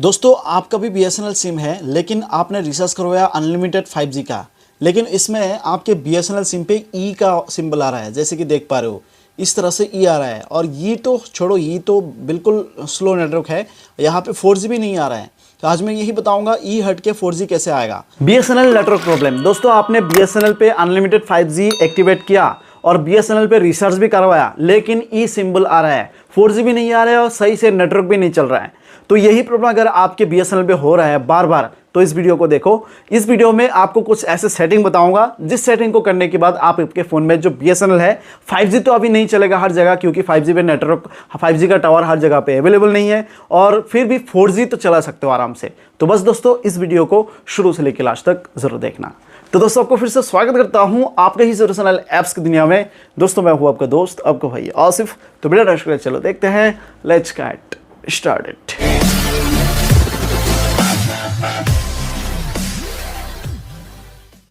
दोस्तों आपका भी बीएसएनएल सिम है लेकिन आपने रिचार्ज करवाया अनलिमिटेड 5G का, लेकिन इसमें आपके बीएसएनएल सिम पे ई का सिंबल आ रहा है, जैसे कि देख पा रहे हो इस तरह से ई आ रहा है। और ये तो छोड़ो, ये तो बिल्कुल स्लो नेटवर्क है, यहाँ पे 4G भी नहीं आ रहा है। तो आज मैं यही बताऊंगा ई हट के 4G कैसे आएगा। BSNL network problem. दोस्तों आपने बीएसएनएल पे अनलिमिटेड 5G एक्टिवेट किया और बीएसएनएल पे रिचार्ज भी करवाया, लेकिन ई सिंबल आ रहा है, 4G भी नहीं आ रहा है और सही से नेटवर्क भी नहीं चल रहा है। तो यही प्रॉब्लम अगर आपके बीएसएनएल पे हो रहा है बार बार, तो इस वीडियो को देखो। इस वीडियो में आपको कुछ ऐसे सेटिंग बताऊंगा जिस सेटिंग को करने के बाद आपके फ़ोन में जो बीएसएनएल है, 5G तो अभी नहीं चलेगा हर जगह, क्योंकि 5G पे नेटवर्क 5G का टावर हर जगह पे अवेलेबल नहीं है, और फिर भी 4G तो चला सकते हो आराम से। तो बस दोस्तों इस वीडियो को शुरू से लेकर लास्ट तक जरूर देखना। तो दोस्तों आपको फिर से स्वागत करता हूं आपके ही बीएसएनएल ऐप्स की दुनिया में। दोस्तों मैं हूं आपका दोस्त, आपका भाई आसिफ। तो बिना रश करे चलो देखते हैं, लेट्स गेट स्टार्टेड।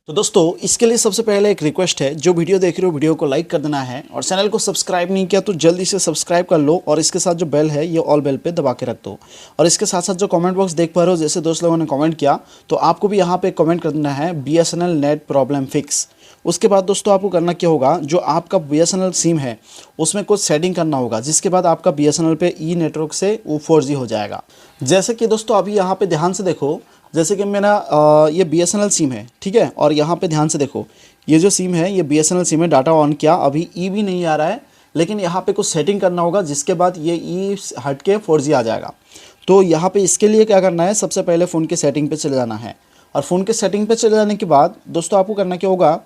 तो दोस्तों इसके लिए सबसे पहले एक रिक्वेस्ट है, जो वीडियो देख रहे हो वीडियो को लाइक कर देना है, और चैनल को सब्सक्राइब नहीं किया तो जल्दी से सब्सक्राइब कर लो, और इसके साथ जो बेल है ये ऑल बेल पे दबा के रख दो। और इसके साथ साथ जो कमेंट बॉक्स देख पा रहे हो, जैसे दोस्त लोगों ने कमेंट किया तो आपको भी यहाँ पे कमेंट कर देना है बीएसएनएल नेट प्रॉब्लम फिक्स। उसके बाद दोस्तों आपको करना क्या होगा, जो आपका बीएसएनएल सिम है उसमें कुछ सेटिंग करना होगा, जिसके बाद आपका बीएसएनएल पे ई नेटवर्क से वो 4G हो जाएगा। जैसे कि दोस्तों अभी यहाँ पे ध्यान से देखो, जैसे कि मेरा ये बीएसएनएल सिम है, ठीक है, और यहाँ पे ध्यान से देखो ये जो सिम है ये बीएसएनएल सिम है। डाटा ऑन किया, अभी ई भी नहीं आ रहा है, लेकिन यहाँ पे कुछ सेटिंग करना होगा जिसके बाद ये ई हट के 4G आ जाएगा। तो यहाँ पे इसके लिए क्या करना है, सबसे पहले फ़ोन के सेटिंग पे चले जाना है, और फ़ोन के सेटिंग पे चले जाने के बाद दोस्तों आपको करना क्या होगा,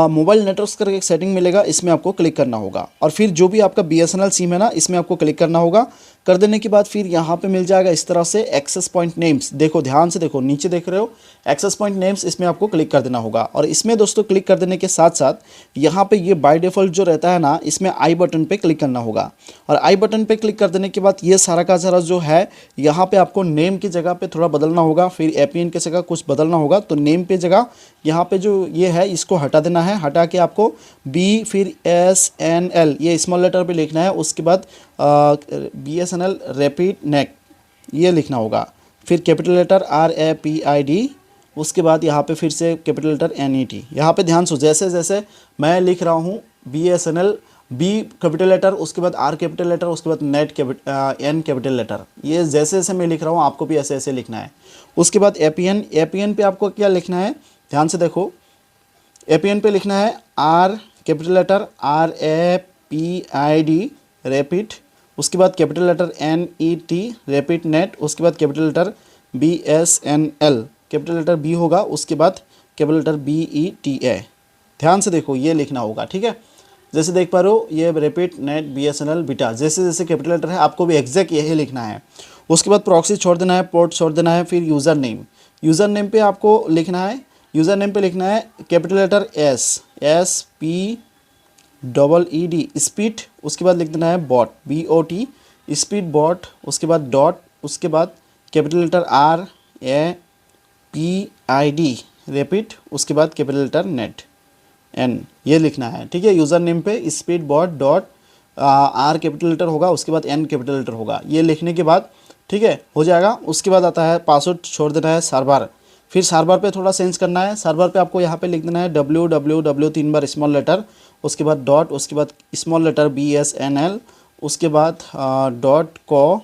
मोबाइल नेटवर्क्स करके एक सेटिंग मिलेगा, इसमें आपको क्लिक करना होगा, और फिर जो भी आपका बीएसएनएल सिम है ना इसमें आपको क्लिक करना होगा। कर देने के बाद फिर यहाँ पे मिल जाएगा इस तरह से एक्सेस पॉइंट नेम्स। देखो ध्यान से देखो, नीचे देख रहे हो एक्सेस पॉइंट नेम्स, इसमें आपको क्लिक कर देना होगा। और इसमें दोस्तों क्लिक कर देने के साथ साथ यहाँ पे ये बाय डिफ़ॉल्ट जो रहता है ना, इसमें आई बटन पे क्लिक करना होगा। और आई बटन पे क्लिक कर देने के बाद ये सारा का सारा जो है, यहाँ पे आपको नेम की जगह पे थोड़ा बदलना होगा, फिर एपीएन की जगह कुछ बदलना होगा। तो नेम पे जगह यहाँ पे जो ये है इसको हटा देना है, हटा के आपको बी फिर SNL ये स्मॉल लेटर पे लिखना है। उसके बाद BSNL रैपिड नेट ये लिखना होगा, फिर कैपिटल लेटर RAPID, उसके बाद यहाँ पे फिर से कैपिटल लेटर NET। यहाँ पे ध्यान से जैसे जैसे मैं लिख रहा हूँ BSNL, B कैपिटल लेटर, उसके बाद R कैपिटल लेटर, उसके बाद नेट N कैपिटल लेटर, ये जैसे जैसे मैं लिख रहा हूँ आपको भी ऐसे ऐसे लिखना है। उसके बाद APN पे आपको क्या लिखना है, ध्यान से देखो, APN पे लिखना है R capital letter RAPID rapid, उसके बाद capital letter NET rapid net, उसके बाद capital letter BSNL capital letter B होगा, उसके बाद कैपिटल लेटर BETA। ध्यान से देखो ये लिखना होगा, ठीक है। जैसे देख पा रहे हो ये रैपिड नेट BSNL बीटा, जैसे जैसे कैपिटल लेटर है आपको भी एग्जैक्ट यही लिखना है। उसके बाद प्रॉक्सी छोड़ देना है, पोर्ट छोड़ देना है, फिर यूज़र नेम पे आपको लिखना है, यूज़र नेम पे लिखना है कैपिटल लेटर SPEED स्पीड, उसके बाद लिख देना है बॉट BOT स्पीड बॉट, उसके बाद डॉट, उसके बाद कैपिटल लेटर RAPID रैपिड, उसके बाद कैपिटल लेटर नेट N ये लिखना है, ठीक है। यूज़र नेम पे speed bot dot R capital letter होगा, उसके बाद N कैपिटल लेटर होगा, ये लिखने के बाद ठीक है हो जाएगा। उसके बाद आता है पासवर्ड छोड़ देना है सर्वर, फिर सर्वर पे थोड़ा चेंज करना है। सर्वर पे आपको यहाँ पे लिख देना है www 3 बार स्मॉल लेटर, उसके बाद डॉट, उसके बाद स्मॉल लेटर BSNL, उसके बाद .co,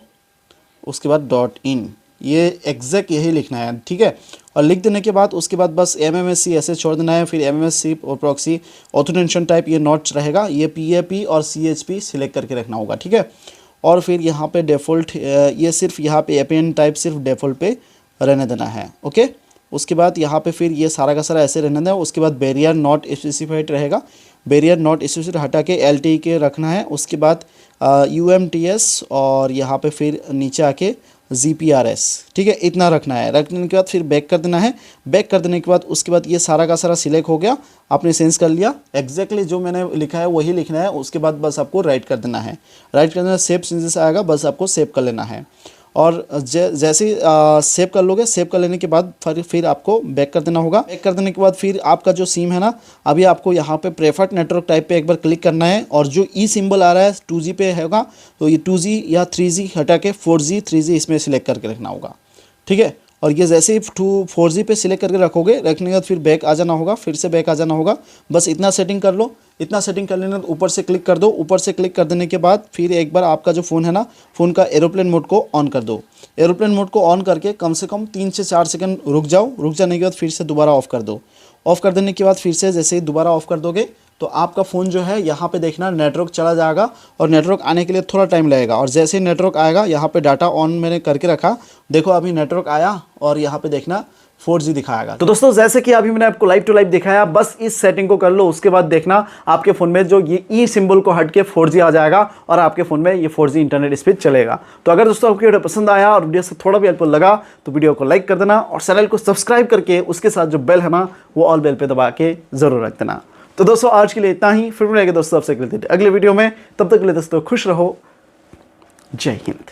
उसके बाद .in, ये एग्जैक्ट यही लिखना है, ठीक है। और लिख देने के बाद उसके बाद बस MMSC ऐसे छोड़ देना है, फिर MMSC और प्रॉक्सी ऑथेंटिकेशन टाइप ये नॉट रहेगा, ये PAP और CHP सिलेक्ट करके रखना होगा, ठीक है। और फिर यहाँ पे डिफ़ॉल्ट ये सिर्फ यहाँ पे APN टाइप सिर्फ डिफ़ॉल्ट पे रहने देना है, ओके। उसके बाद यहाँ पे फिर ये सारा का सारा ऐसे रहने देना। उसके बाद बैरियर नॉट स्पेसिफाइड रहेगा, बैरियर नॉट स्पेसिफाइड हटा के LTE के रखना है। उसके बाद UMTS और यहाँ पे फिर नीचे आके GPRS, ठीक है, इतना रखना है। रखने के बाद फिर बैक कर देना है। बैक कर देने के बाद उसके बाद ये सारा का सारा सिलेक्ट हो गया, आपने सेंस कर लिया, एग्जैक्टली जो मैंने लिखा है वही लिखना है। उसके बाद बस आपको राइट कर देना है, राइट कर देना, सेव चेंजेस आएगा, बस आपको सेव कर लेना है। और जैसे सेव कर लोगे, सेव कर लेने के बाद फिर आपको बैक कर देना होगा। बैक कर देने के बाद फिर आपका जो सिम है ना, अभी आपको यहाँ पे प्रेफर्ड नेटवर्क टाइप पे एक बार क्लिक करना है और जो ई सिंबल आ रहा है 2G पे होगा, तो ये 2G या 3G हटा के 4G 3G इसमें सिलेक्ट करके रखना होगा, ठीक है। और ये जैसे ही 4G पे सिलेक्ट करके रखोगे, रखने के बाद फिर बैक आ जाना होगा, फिर से बैक आ जाना होगा। बस इतना सेटिंग कर लो। इतना सेटिंग कर लेना, ऊपर से क्लिक कर दो। ऊपर से क्लिक कर देने के बाद फिर एक बार आपका जो फ़ोन है ना, फ़ोन का एरोप्लेन मोड को ऑन कर दो। एरोप्लेन मोड को ऑन करके कम से कम 3 से 4 सेकंड रुक जाओ। रुक जाने के बाद फिर से दोबारा ऑफ़ कर दो। ऑफ़ कर देने के बाद फिर से जैसे ही दोबारा ऑफ़ कर दोगे तो आपका फ़ोन जो है यहाँ पे देखना नेटवर्क चला जाएगा, और नेटवर्क आने के लिए थोड़ा टाइम लगेगा। और जैसे ही नेटवर्क आएगा, यहाँ पे डाटा ऑन मैंने करके रखा, देखो अभी नेटवर्क आया और यहाँ पे देखना 4G दिखाएगा। तो दोस्तों जैसे कि अभी मैंने आपको लाइव टू लाइव दिखाया, बस इस सेटिंग को कर लो। उसके बाद देखना आपके फ़ोन में जो ये ई सिंबल को हट के 4G आ जाएगा और आपके फ़ोन में ये 4G इंटरनेट स्पीड चलेगा। तो अगर दोस्तों आपको वीडियो पसंद आया और वीडियो से थोड़ा भी हेल्पफुल लगा तो वीडियो को लाइक कर देना और चैनल को सब्सक्राइब करके उसके साथ जो बेल है ना, वो ऑल बेल पे दबा के ज़रूर रख देना। तो दोस्तों आज के लिए इतना ही, फिर मिलेंगे दोस्तों आपसे अगले वीडियो में। तब तक के लिए दोस्तों खुश रहो। जय हिंद।